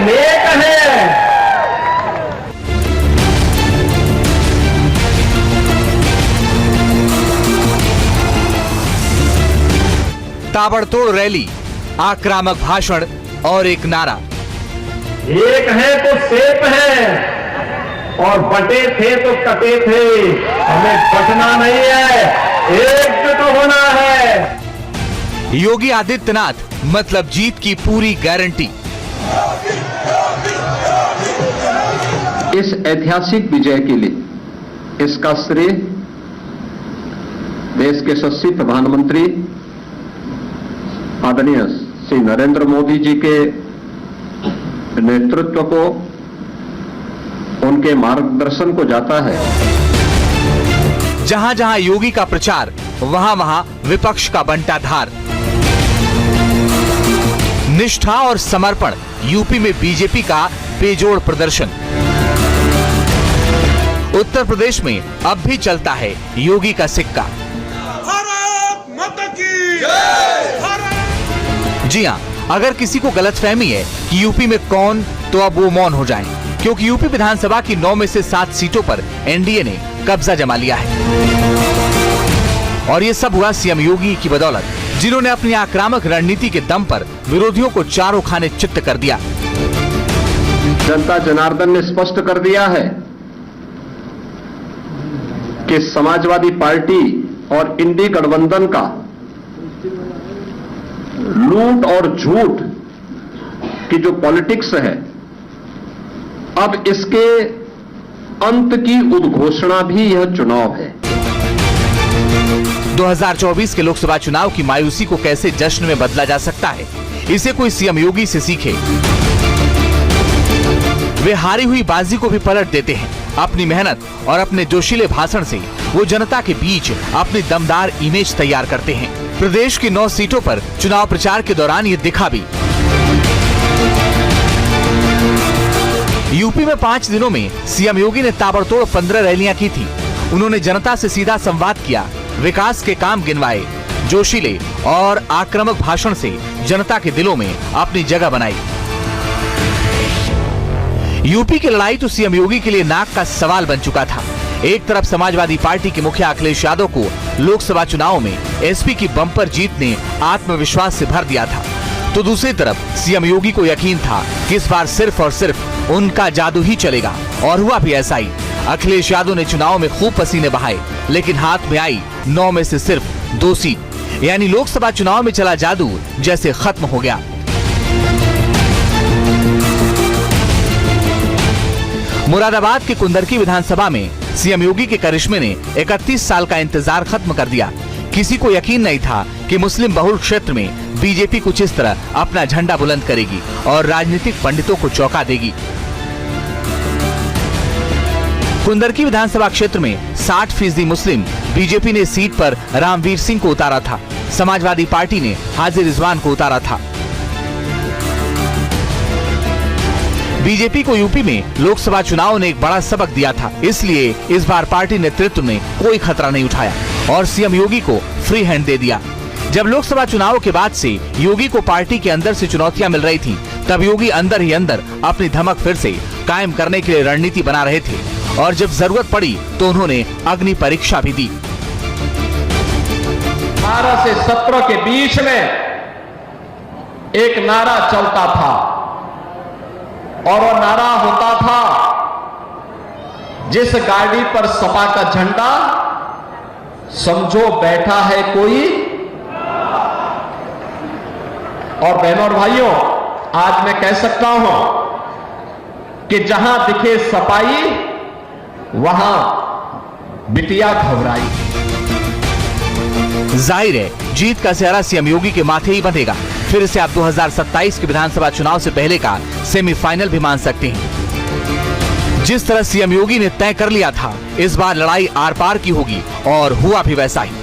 अनेक हैं। ताबड़तोड़ रैली, आक्रामक भाषण और एक नारा, एक है तो सेफ है और बटे थे तो कटे थे, हमें बचना नहीं है, एकजुट होना है। योगी आदित्यनाथ मतलब जीत की पूरी गारंटी। इस ऐतिहासिक विजय के लिए इसका श्रेय देश के यशस्वी प्रधानमंत्री आदरणीय श्री नरेंद्र मोदी जी के नेतृत्व को, उनके मार्गदर्शन को जाता है। जहां जहां योगी का प्रचार, वहां वहां विपक्ष का बंटाधार। निष्ठा और समर्पण, यूपी में बीजेपी का बेजोड़ प्रदर्शन। उत्तर प्रदेश में अब भी चलता है योगी का सिक्का। भारत माता की जय। जी हां, अगर किसी को गलतफहमी है कि यूपी में कौन, तो अब वो मौन हो जाएं, क्योंकि यूपी विधानसभा की 9 में से 7 सीटों पर एनडीए ने कब्जा जमा लिया है। और ये सब हुआ सीएम योगी की बदौलत, जिन्होंने अपनी आक्रामक रणनीति के दम पर विरोधियों को चारों खाने चित्त कर दिया। जनता जनार्दन ने स्पष्ट कर दिया है कि समाजवादी पार्टी और इंडी गठबंधन का लूट और झूठ की जो पॉलिटिक्स है, अब इसके अंत की उद्घोषणा भी यह चुनाव है। 2024 के लोकसभा चुनाव की मायूसी को कैसे जश्न में बदला जा सकता है, इसे कोई सीएम योगी से सीखे। वे हारी हुई बाजी को भी पलट देते हैं। अपनी मेहनत और अपने जोशीले भाषण से वो जनता के बीच अपनी दमदार इमेज तैयार करते हैं। प्रदेश की 9 सीटों पर चुनाव प्रचार के दौरान ये दिखा भी। यूपी में 5 दिनों में सीएम योगी ने ताबड़तोड़ 15 रैलियां की थी। उन्होंने जनता से सीधा संवाद किया, विकास के काम गिनवाए, जोशीले और आक्रामक भाषण से जनता के दिलों में अपनी जगह बनाई। यूपी की लड़ाई तो सीएम योगी के लिए नाक का सवाल बन चुका था। एक तरफ समाजवादी पार्टी के मुखिया अखिलेश यादव को लोकसभा चुनाव में एसपी की बम्पर जीत ने आत्मविश्वास से भर दिया था, तो दूसरी तरफ सीएम योगी को यकीन था कि इस बार सिर्फ और सिर्फ उनका जादू ही चलेगा। और हुआ भी ऐसा ही। अखिलेश यादव ने चुनाव में खूब पसीने बहाए, लेकिन हाथ में आई 9 में से सिर्फ 2 सीट, यानी लोकसभा चुनाव में चला जादू जैसे खत्म हो गया। मुरादाबाद के कुंदरकी विधानसभा में सीएम योगी के करिश्मे ने 31 साल का इंतजार खत्म कर दिया। किसी को यकीन नहीं था कि मुस्लिम बहुल क्षेत्र में बीजेपी कुछ इस तरह अपना झंडा बुलंद करेगी और राजनीतिक पंडितों को चौंका देगी। कुंदरकी विधानसभा क्षेत्र में 60% मुस्लिम, बीजेपी ने सीट पर रामवीर सिंह को उतारा था। समाजवादी पार्टी ने हाजी रिजवान को उतारा था। बीजेपी को यूपी में लोकसभा चुनाव ने एक बड़ा सबक दिया था, इसलिए इस बार पार्टी नेतृत्व ने कोई खतरा नहीं उठाया और सीएम योगी को फ्री हैंड दे दिया। जब लोकसभा चुनाव के बाद से योगी को पार्टी के अंदर से चुनौतियां मिल रही थीं, तब योगी अंदर ही अंदर अपनी धमक फिर से कायम करने के लिए रणनीति बना रहे थे और जब जरूरत पड़ी तो उन्होंने अग्नि परीक्षा भी दी। 12 से 17 के बीच में एक नारा चलता था और वो नारा होता था, जिस गाड़ी पर सपा का झंडा, समझो बैठा है कोई। और बहनों और भाइयों, आज मैं कह सकता हूं कि जहां दिखे सपाई, वहां बिटिया घबराई। जाहिर है जीत का सेहरा सीएम योगी के माथे ही बंधेगा। फिर से आप 2027 के विधानसभा चुनाव से पहले का सेमीफाइनल भी मान सकते हैं। जिस तरह सीएम योगी ने तय कर लिया था, इस बार लड़ाई आर पार की होगी और हुआ भी वैसा ही।